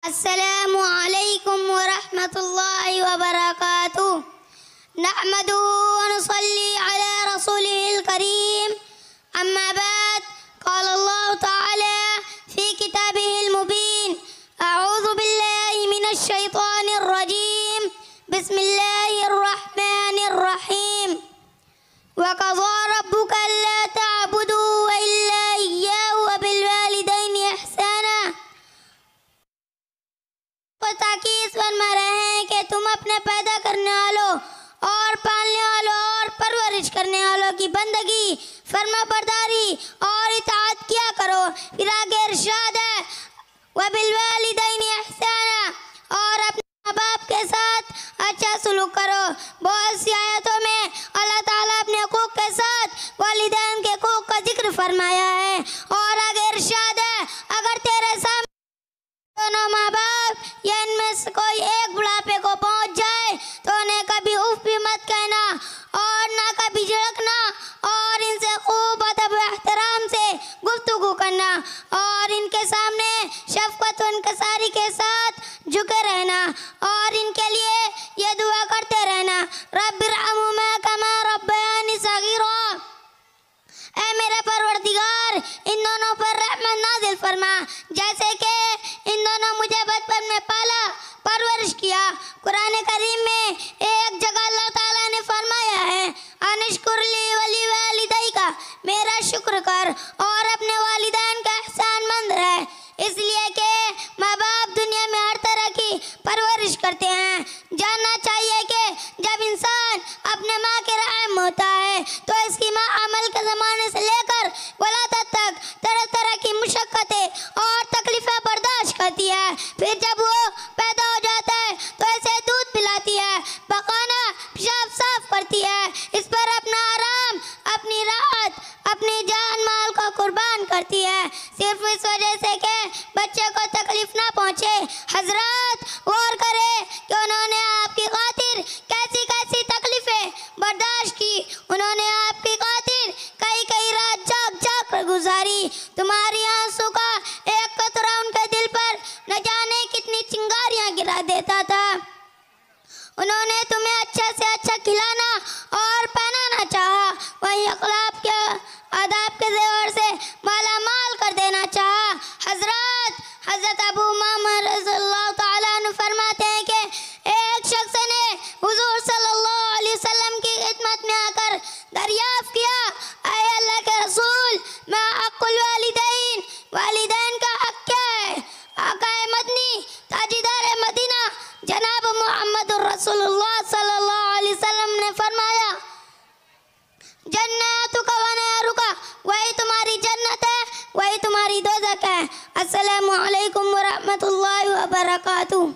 अस्सलामु अलैकुम व रहमतुल्लाहि व बरकातुहू। नहमदुहू व नुसल्ली अला रसूलिहिल करीम। अम्मा बाद, क़ाल अल्लाहु तआला फ़ी किताबिहिल मुबीन। अऊज़ु बिल्लाहि मिनश शैतानिर रजीम। बिस्मिल्लाहिर रहमानिर रहीम। व क़ज़ा रब्बुका अल्ला तअबुदू इल्ला इय्याहु व बिल वालिदैनि इहसाना। ताकीद फरमा रहे हैं कि तुम अपने पैदा करने वालों और पालने वालों और परवरिश करने वालों की बंदगी, फर्मा बरदारी और इताअत किया करो। फिर आगे इरशाद है, व बिल वालिदैनि इहसाना, और अपने माँ बाप के साथ अच्छा सलूक करो। बहुत सी आयतों में अल्लाह ताला अपने हकूक़ के साथ वालिदैन के हकूक़ का जिक्र फरमाया है। और आगे इरशाद है, अगर तेरे सामने दोनों माँ बाप या इनमें से कोई एक बुढ़ापे को पहुंच जाए तो उन्हें कभी उफ भी मत कहना और ना कभी झिड़कना, और इनसे खूब अदब व एहतराम से गुफ्तगू करना और इनके सामने शफ़क़त व इनकिसारी के साथ झुके रहना और इनके लिए ये दुआ करते रहना, रब्बिरहमुमा कमा रब्बयानी सगीरा। ऐ मेरे परवरदिगार, इन दोनों पर रहमत नाज़िल फरमा जैसे कि इन दोनों मुझे बचपन में पाला परवरिश किया। कुरान करीम में एक जगह अल्लाह ताला ने फरमाया है, अनिश्कुरली वली वालिदैका, मेरा शुक्र कर और अपने वालिदैन का एहसानमंद रहे। इसलिए कि माँ बाप दुनिया में हर तरह की परवरिश करते हैं। जानना चाहिए कि जब इंसान अपने माँ के रहम होता है तो इसकी माँ अमल के ज़माने से लेकर वलादत तक तरह तरह की मुशक्क़तें और तकलीफ़ें बर्दाश्त करती है। फिर जब वो पैदा हो जाता है तो इसे दूध पिलाती है, पकाना पेशाब साफ करती है, इस पर अपना आराम, अपनी राहत, अपनी जान माल को कुर्बान करती है, सिर्फ इस वजह से कि बच्चे को तकलीफ ना पहुँचे। हजरत गौर करें कि उन्होंने आपकी खातिर कैसी कैसी तकलीफ़ें बर्दाश्त की। उन्होंने आपकी खातिर कई कई रात जाग जाग कर गुजारी। तुम्हारी आंसू का एक कतरा उनके दिल पर न जाने कितनी चिंगारियां गिरा देता था। उन्होंने तुम्हें अच्छा से अच्छा खिलाना और पहनाना चाहा, वहीं अखलाक के आदाब के ज़ेवर से माला माल कर देना चाहा। हज़रत अबू उमामा रज़ियल्लाहु ताला अन्हु फरमाते हैं कि एक शख्स ने हुज़ूर सल्लल्लाहु अलैहि वसल्लम की खिदमत में आकर दरियाफ़्त किया, ऐ अल्लाह के रसूल, मा हक़्क़ुल वालिदैन, वालिदैन का हक़ क्या है? आक़ाए मदनी ताजीदार मदीना जनाब मुहम्मदुर रसूलुल्लाह सल्लल्लाहु अलैहि वसल्लम ने फरमाया, जन्नतुका व नारुका, वही तुम्हारी जन्नत है, वही तुम्हारी दोज़ख है। अस्सलामु अलैकुम व रहमतुल्लाहि व बरकातुहू।